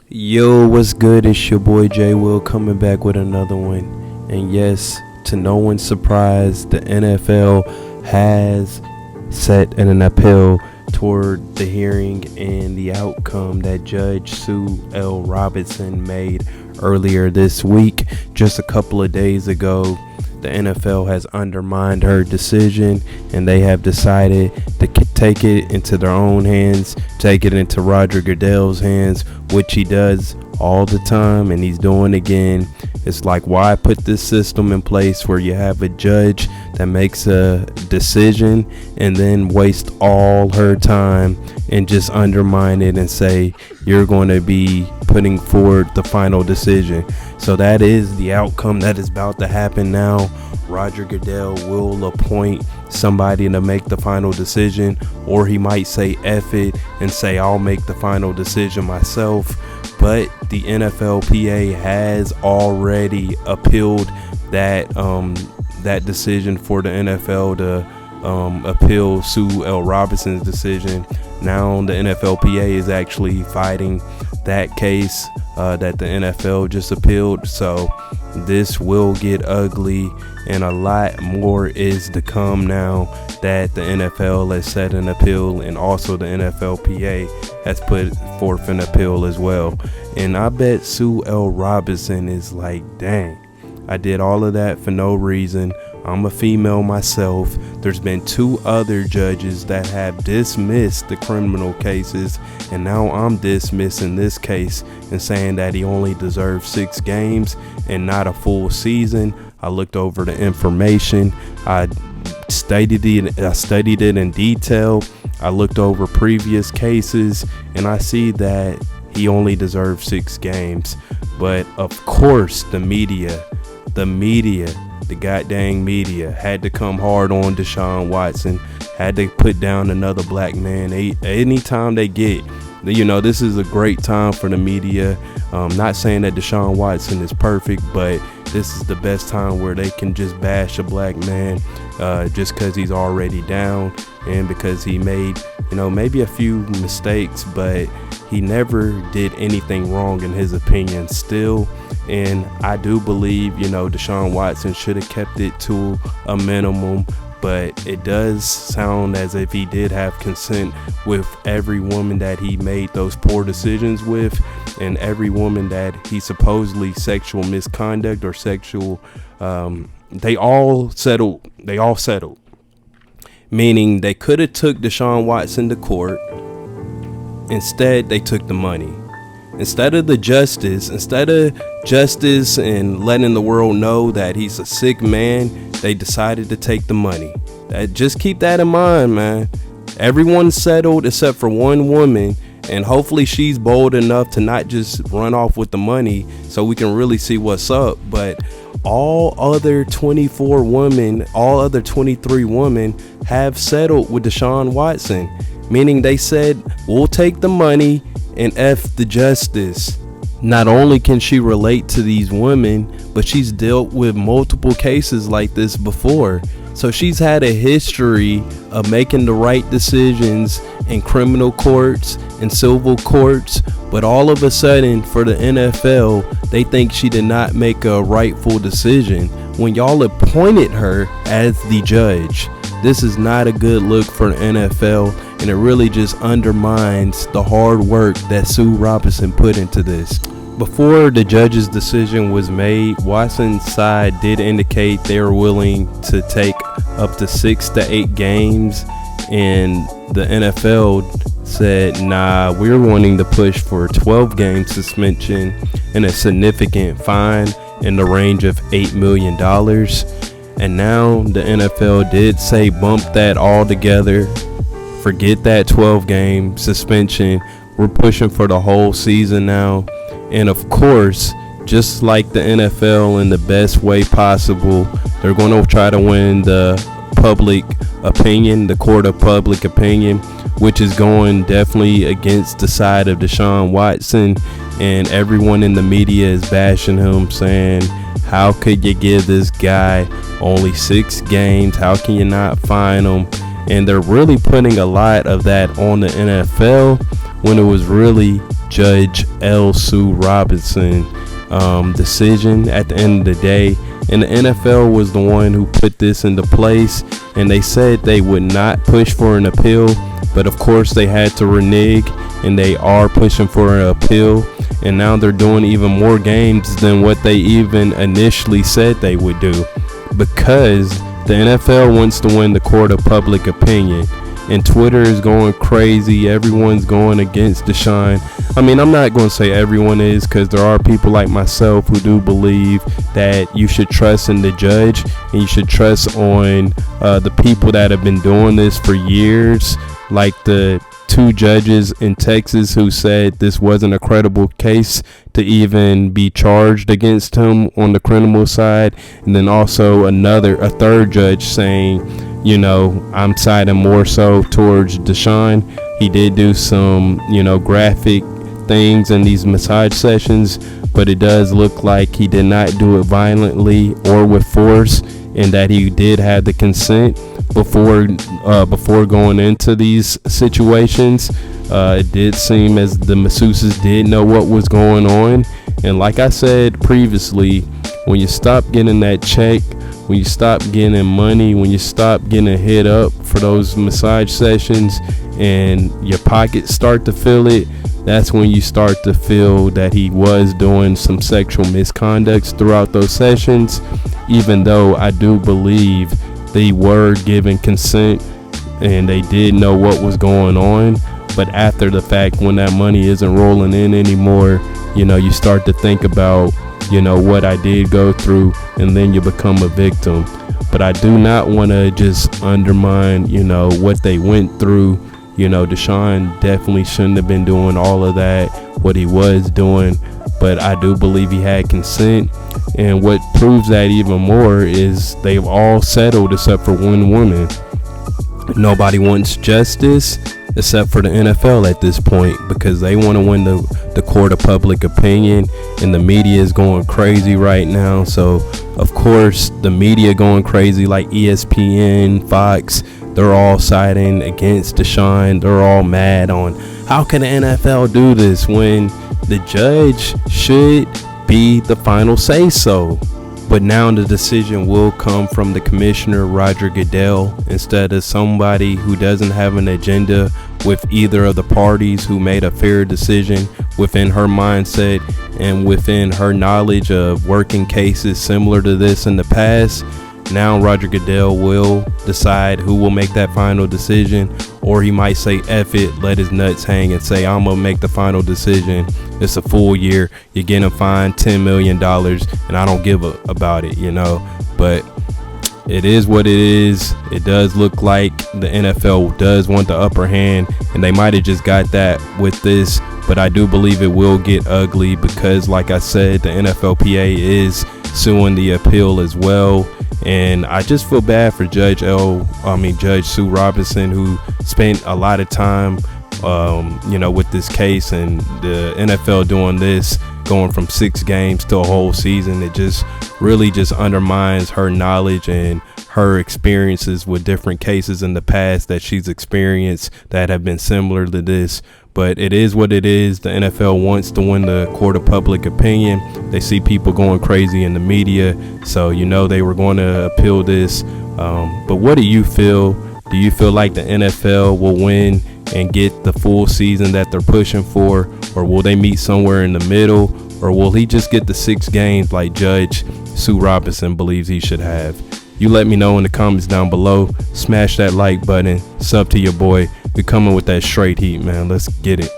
Yo, what's good? It's your boy J Will coming back with another one. And yes, to no one's surprise, the NFL has set an appeal toward the hearing and the outcome that Judge Sue L. Robinson made earlier this week. Just a couple of days ago, the NFL has undermined her decision, and they have decided to take it into their own hands, take it into Roger Goodell's hands, which he does all the time, and he's doing again. It's like, why put this system in place where you have a judge that makes a decision and then waste all her time and just undermine it and say you're going to be putting forward the final decision. So that is the outcome that is about to happen now. Roger Goodell will appoint somebody to make the final decision, or he might say F it and say I'll make the final decision myself. But the NFLPA has already appealed that decision for the NFL to appeal Sue L. Robinson's decision. Now the NFLPA is actually fighting that case that the NFL just appealed. So this will get ugly, and a lot more is to come now that the NFL has set an appeal, and also the NFLPA has put forth an appeal as well. And I bet Sue L. Robinson is like, dang, I did all of that for no reason. I'm a female myself. There's been 2 other judges that have dismissed the criminal cases, and now I'm dismissing this case and saying that he only deserves 6 games and not a full season. I looked over the information. I studied it in detail. I looked over previous cases, and I see that he only deserves 6 games. But of course, the goddamn media had to come hard on Deshaun Watson, had to put down another black man anytime they get. This is a great time for the media. Not saying that Deshaun Watson is perfect, but this is the best time where they can just bash a black man just because he's already down, and because he made, maybe a few mistakes, but he never did anything wrong in his opinion still. And I do believe, Deshaun Watson should have kept it to a minimum, but it does sound as if he did have consent with every woman that he made those poor decisions with, and every woman that he supposedly sexual misconduct or sexual, they all settled. Meaning they could have took Deshaun Watson to court. Instead, they took the money. Instead of justice and letting the world know that he's a sick man, they decided to take the money. Just keep that in mind, man. Everyone settled except for one woman, and hopefully she's bold enough to not just run off with the money so we can really see what's up. But all other 23 women have settled with Deshaun Watson, meaning they said, we'll take the money and F the justice. Not only can she relate to these women, but she's dealt with multiple cases like this before. So she's had a history of making the right decisions in criminal courts and civil courts. But all of a sudden, for the NFL, they think she did not make a rightful decision when y'all appointed her as the judge. This is not a good look for the NFL, and it really just undermines the hard work that Sue Robinson put into this. Before the judge's decision was made, Watson's side did indicate they were willing to take up to 6 to 8 games, and the NFL said, nah, we're wanting to push for a 12-game suspension and a significant fine in the range of $8 million. And now the NFL did say bump that all together. Forget that 12-game suspension. We're pushing for the whole season now. And of course, just like the NFL in the best way possible, they're going to try to win the public opinion, the court of public opinion, which is going definitely against the side of Deshaun Watson. And everyone in the media is bashing him, saying, how could you give this guy only 6 games? How can you not fine him? And they're really putting a lot of that on the NFL when it was really Judge L. Sue Robinson decision at the end of the day. And the NFL was the one who put this into place, and they said they would not push for an appeal, but of course they had to renege, and they are pushing for an appeal. And now they're doing even more games than what they even initially said they would do, because the NFL wants to win the court of public opinion. And Twitter is going crazy. Everyone's going against Deshaun. I mean, I'm not going to say everyone is, because there are people like myself who do believe that you should trust in the judge, and you should trust on the people that have been doing this for years, like the 2 judges in Texas who said this wasn't a credible case to even be charged against him on the criminal side. And then also a third judge saying, you know, I'm siding more so towards Deshaun. He did do some, you know, graphic things in these massage sessions, but it does look like he did not do it violently or with force, and that he did have the consent before going into these situations. It did seem as the masseuses did know what was going on. And like I said previously, when you stop getting that check, when you stop getting money, when you stop getting hit up for those massage sessions, and your pockets start to feel it, that's when you start to feel that he was doing some sexual misconducts throughout those sessions. Even though I do believe they were given consent and they did know what was going on, but after the fact, when that money isn't rolling in anymore, you know, you start to think about, you know, what I did go through, and then you become a victim. But I do not want to just undermine, you know, what they went through. You know, Deshaun definitely shouldn't have been doing all of that, what he was doing, but I do believe he had consent. And what proves that even more is they've all settled except for one woman. Nobody wants justice except for the NFL at this point, because they want to win the court of public opinion, and the media is going crazy right now. So of course the media going crazy, like ESPN, Fox, they're all siding against Deshaun. They're all mad on how can the NFL do this when the judge should be the final say so. But now the decision will come from the commissioner, Roger Goodell, instead of somebody who doesn't have an agenda with either of the parties, who made a fair decision within her mindset and within her knowledge of working cases similar to this in the past. Now Roger Goodell will decide who will make that final decision, or he might say F it, let his nuts hang, and say I'm gonna make the final decision. It's a full year, you're getting fined $10 million, and I don't give about it, you know. But it is what it is. It does look like the NFL does want the upper hand, and they might have just got that with this. But I do believe it will get ugly, because like I said, the NFLPA is suing the appeal as well. And I just feel bad for Judge Sue Robinson, who spent a lot of time you know, with this case, and the NFL doing this, going from 6 games to a whole season. It just really just undermines her knowledge and her experiences with different cases in the past that she's experienced that have been similar to this. But it is what it is. The NFL wants to win the court of public opinion. They see people going crazy in the media, so you know they were going to appeal this. But what do you feel? Do you feel like the NFL will win and get the full season that they're pushing for, or will they meet somewhere in the middle, or will he just get the 6 games like Judge Sue Robinson believes he should have? You let me know in the comments down below. Smash that like button, sub to your boy. We're coming with that straight heat, man. Let's get it.